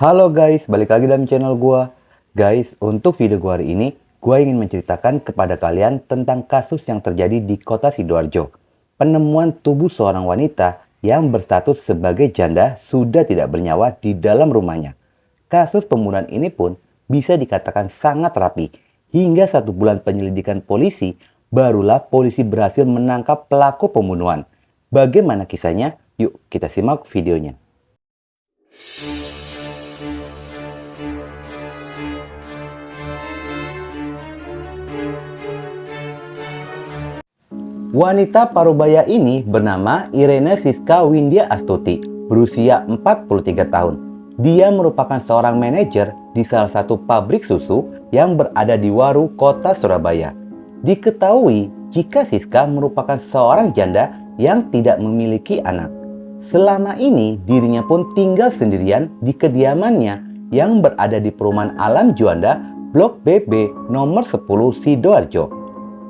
Halo guys, balik lagi dalam channel gua. Guys, untuk video gua hari ini, gua ingin menceritakan kepada kalian tentang kasus yang terjadi di kota Sidoarjo. Penemuan tubuh seorang wanita yang berstatus sebagai janda sudah tidak bernyawa di dalam rumahnya. Kasus pembunuhan ini pun bisa dikatakan sangat rapi. Hingga 1 bulan penyelidikan polisi, barulah polisi berhasil menangkap pelaku pembunuhan. Bagaimana kisahnya? Yuk kita simak videonya. Wanita parubaya ini bernama Irene Siska Windia Astuti, berusia 43 tahun. Dia merupakan seorang manajer di salah satu pabrik susu yang berada di Waru, kota Surabaya. Diketahui jika Siska merupakan seorang janda yang tidak memiliki anak. Selama ini dirinya pun tinggal sendirian di kediamannya yang berada di perumahan Alam Juanda, Blok BB nomor 10 Sidoarjo.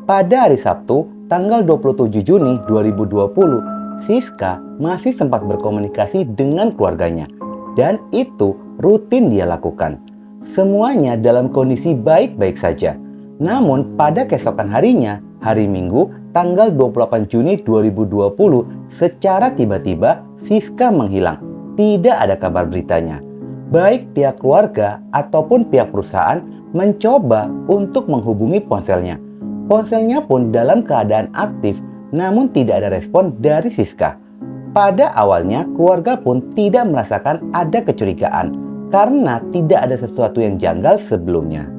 Pada hari Sabtu, tanggal 27 Juni 2020, Siska masih sempat berkomunikasi dengan keluarganya. Dan itu rutin dia lakukan. Semuanya dalam kondisi baik-baik saja. Namun pada keesokan harinya, hari Minggu, tanggal 28 Juni 2020, secara tiba-tiba Siska menghilang. Tidak ada kabar beritanya. Baik pihak keluarga ataupun pihak perusahaan mencoba untuk menghubungi ponselnya. Ponselnya pun dalam keadaan aktif, namun tidak ada respon dari Siska. Pada awalnya, keluarga pun tidak merasakan ada kecurigaan karena tidak ada sesuatu yang janggal sebelumnya.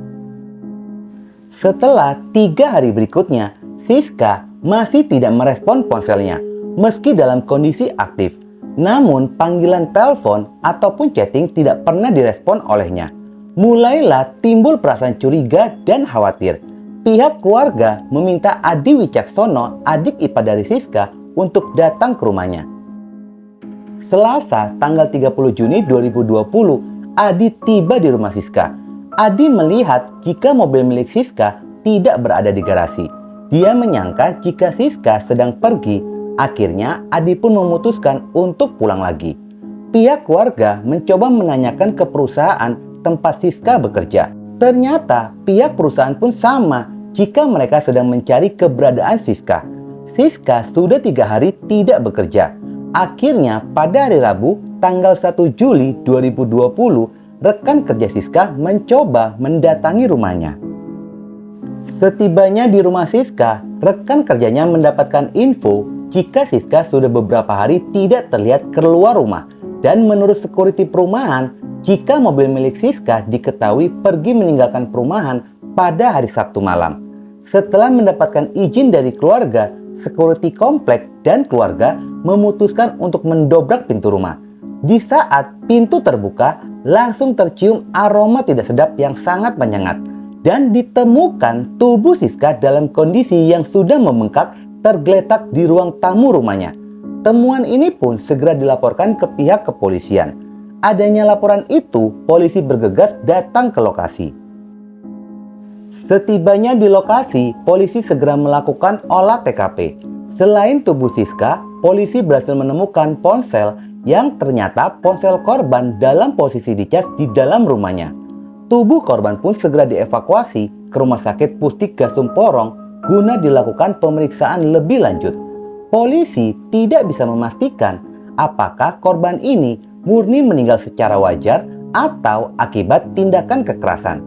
Setelah 3 hari berikutnya, Siska masih tidak merespon ponselnya, meski dalam kondisi aktif. Namun, panggilan telepon ataupun chatting tidak pernah direspon olehnya. Mulailah timbul perasaan curiga dan khawatir. Pihak keluarga meminta Adi Wicaksono, adik ipar dari Siska, untuk datang ke rumahnya. Selasa, tanggal 30 Juni 2020, Adi tiba di rumah Siska. Adi melihat jika mobil milik Siska tidak berada di garasi. Dia menyangka jika Siska sedang pergi. Akhirnya, Adi pun memutuskan untuk pulang lagi. Pihak keluarga mencoba menanyakan ke perusahaan tempat Siska bekerja. Ternyata pihak perusahaan pun sama jika mereka sedang mencari keberadaan Siska. Siska sudah 3 hari tidak bekerja. Akhirnya pada hari Rabu tanggal 1 Juli 2020, rekan kerja Siska mencoba mendatangi rumahnya. Setibanya di rumah Siska, rekan kerjanya mendapatkan info jika Siska sudah beberapa hari tidak terlihat keluar rumah. Dan menurut security perumahan, jika mobil milik Siska diketahui pergi meninggalkan perumahan pada hari Sabtu malam. Setelah mendapatkan izin dari keluarga, security komplek dan keluarga memutuskan untuk mendobrak pintu rumah. Di saat pintu terbuka, langsung tercium aroma tidak sedap yang sangat menyengat. Dan ditemukan tubuh Siska dalam kondisi yang sudah membengkak tergeletak di ruang tamu rumahnya. Temuan ini pun segera dilaporkan ke pihak kepolisian. Adanya laporan itu, polisi bergegas datang ke lokasi. Setibanya di lokasi, polisi segera melakukan olah TKP. Selain tubuh Siska, polisi berhasil menemukan ponsel yang ternyata ponsel korban dalam posisi dicas di dalam rumahnya. Tubuh korban pun segera dievakuasi ke Rumah Sakit Pusdikgasum Porong guna dilakukan pemeriksaan lebih lanjut. Polisi tidak bisa memastikan apakah korban ini murni meninggal secara wajar atau akibat tindakan kekerasan.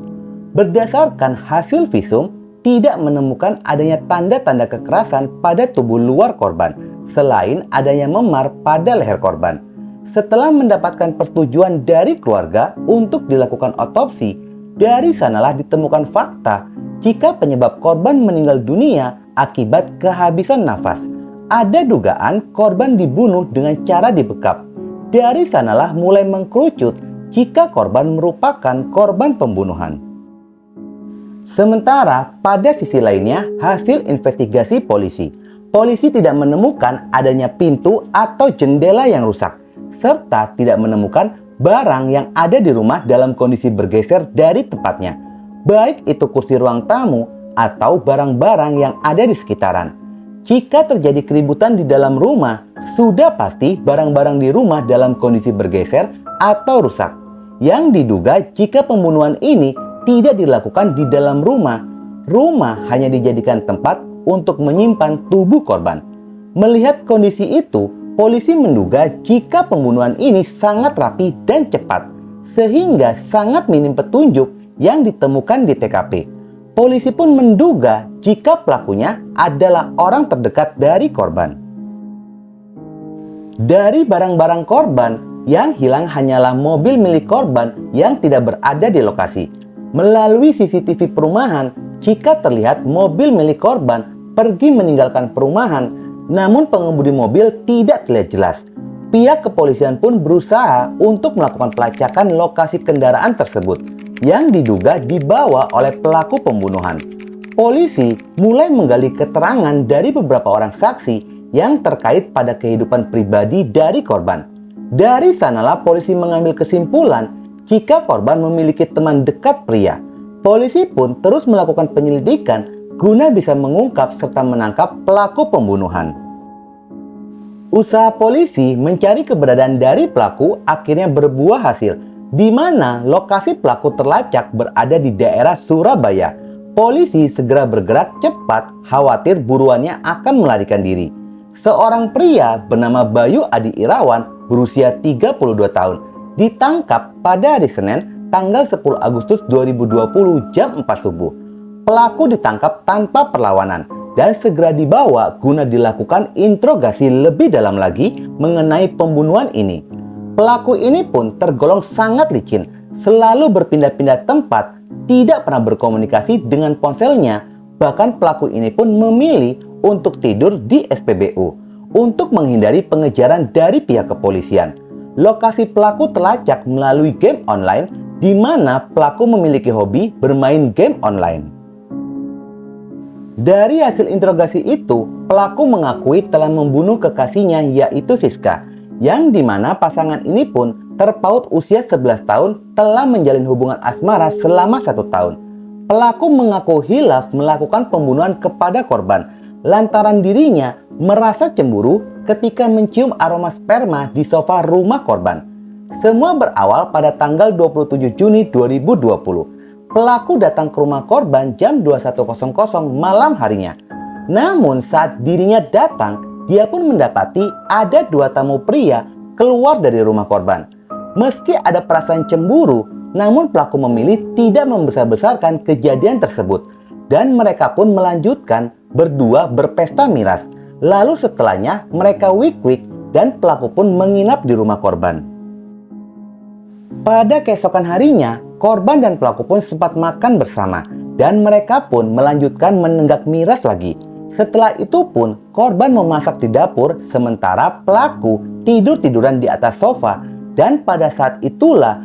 Berdasarkan hasil visum, tidak menemukan adanya tanda-tanda kekerasan pada tubuh luar korban, selain adanya memar pada leher korban. Setelah mendapatkan persetujuan dari keluarga untuk dilakukan otopsi, dari sanalah ditemukan fakta jika penyebab korban meninggal dunia akibat kehabisan nafas. Ada dugaan korban dibunuh dengan cara dibekap. Dari sanalah mulai mengkerucut jika korban merupakan korban pembunuhan. Sementara pada sisi lainnya, hasil investigasi polisi tidak menemukan adanya pintu atau jendela yang rusak, serta tidak menemukan barang yang ada di rumah dalam kondisi bergeser dari tempatnya, baik itu kursi ruang tamu atau barang-barang yang ada di sekitaran. Jika terjadi keributan di dalam rumah, sudah pasti barang-barang di rumah dalam kondisi bergeser atau rusak. yang diduga jika pembunuhan ini tidak dilakukan di dalam rumah. Rumah hanya dijadikan tempat untuk menyimpan tubuh korban. Melihat kondisi itu, polisi menduga jika pembunuhan ini sangat rapi dan cepat, sehingga sangat minim petunjuk yang ditemukan di TKP. Polisi pun menduga jika pelakunya adalah orang terdekat dari korban. Dari barang-barang korban, yang hilang hanyalah mobil milik korban yang tidak berada di lokasi. Melalui CCTV perumahan, jika terlihat mobil milik korban pergi meninggalkan perumahan, namun pengemudi mobil tidak terlihat jelas. Pihak kepolisian pun berusaha untuk melakukan pelacakan lokasi kendaraan tersebut yang diduga dibawa oleh pelaku pembunuhan. Polisi mulai menggali keterangan dari beberapa orang saksi yang terkait pada kehidupan pribadi dari korban. Dari sanalah polisi mengambil kesimpulan jika korban memiliki teman dekat pria. Polisi pun terus melakukan penyelidikan guna bisa mengungkap serta menangkap pelaku pembunuhan. Usaha polisi mencari keberadaan dari pelaku akhirnya berbuah hasil, di mana lokasi pelaku terlacak berada di daerah Surabaya. Polisi segera bergerak cepat, khawatir buruannya akan melarikan diri. Seorang pria bernama Bayu Adi Irawan berusia 32 tahun ditangkap pada hari Senin tanggal 10 Agustus 2020 jam 4 subuh. Pelaku ditangkap tanpa perlawanan dan segera dibawa guna dilakukan interogasi lebih dalam lagi mengenai pembunuhan ini. Pelaku ini pun tergolong sangat licin, selalu berpindah-pindah tempat, tidak pernah berkomunikasi dengan ponselnya. Bahkan pelaku ini pun memilih untuk tidur di SPBU untuk menghindari pengejaran dari pihak kepolisian. Lokasi pelaku terlacak melalui game online, di mana pelaku memiliki hobi bermain game online. Dari hasil interogasi itu, pelaku mengakui telah membunuh kekasihnya yaitu Siska, yang dimana pasangan ini pun terpaut usia 11 tahun telah menjalin hubungan asmara selama 1 tahun. Pelaku mengaku hilaf melakukan pembunuhan kepada korban lantaran dirinya merasa cemburu ketika mencium aroma sperma di sofa rumah korban. Semua berawal pada tanggal 27 Juni 2020. Pelaku datang ke rumah korban jam 21.00 malam harinya. Namun saat dirinya datang, dia pun mendapati ada 2 tamu pria keluar dari rumah korban. Meski ada perasaan cemburu, namun pelaku memilih tidak membesar-besarkan kejadian tersebut. Dan mereka pun melanjutkan berdua berpesta miras. Lalu setelahnya mereka wik-wik dan pelaku pun menginap di rumah korban. Pada keesokan harinya, korban dan pelaku pun sempat makan bersama dan mereka pun melanjutkan menenggak miras lagi. Setelah itu pun korban memasak di dapur sementara pelaku tidur-tiduran di atas sofa dan pada saat itulah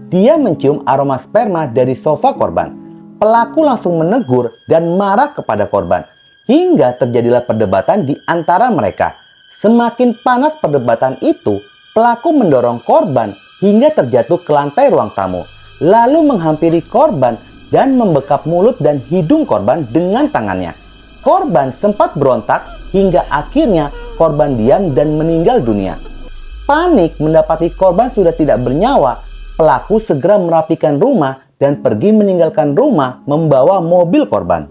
dia mencium aroma sperma dari sofa korban. Pelaku langsung menegur dan marah kepada korban, hingga terjadilah perdebatan di antara mereka. Semakin panas perdebatan itu, pelaku mendorong korban hingga terjatuh ke lantai ruang tamu, lalu menghampiri korban dan membekap mulut dan hidung korban dengan tangannya. Korban sempat berontak hingga akhirnya korban diam dan meninggal dunia. Panik mendapati korban sudah tidak bernyawa, pelaku segera merapikan rumah dan pergi meninggalkan rumah membawa mobil korban.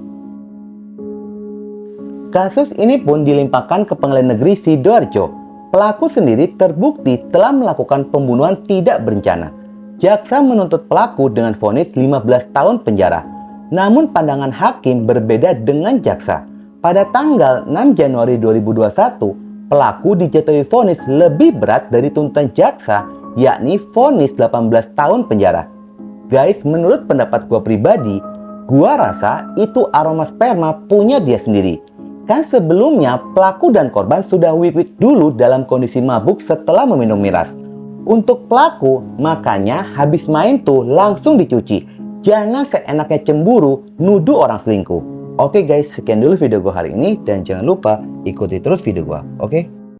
Kasus ini pun dilimpahkan ke Pengadilan Negeri Sidoarjo. Pelaku sendiri terbukti telah melakukan pembunuhan tidak berencana. Jaksa menuntut pelaku dengan vonis 15 tahun penjara. Namun pandangan hakim berbeda dengan jaksa. Pada tanggal 6 Januari 2021, pelaku dijatuhi vonis lebih berat dari tuntutan jaksa, yakni vonis 18 tahun penjara. Guys, menurut pendapat gue pribadi, gue rasa itu aroma sperma punya dia sendiri. Kan sebelumnya pelaku dan korban sudah wik-wik dulu dalam kondisi mabuk setelah meminum miras. Untuk pelaku, makanya habis main tuh langsung dicuci. Jangan seenaknya cemburu, nuduh orang selingkuh. Oke guys, sekian dulu video gue hari ini dan jangan lupa ikuti terus video gue, oke?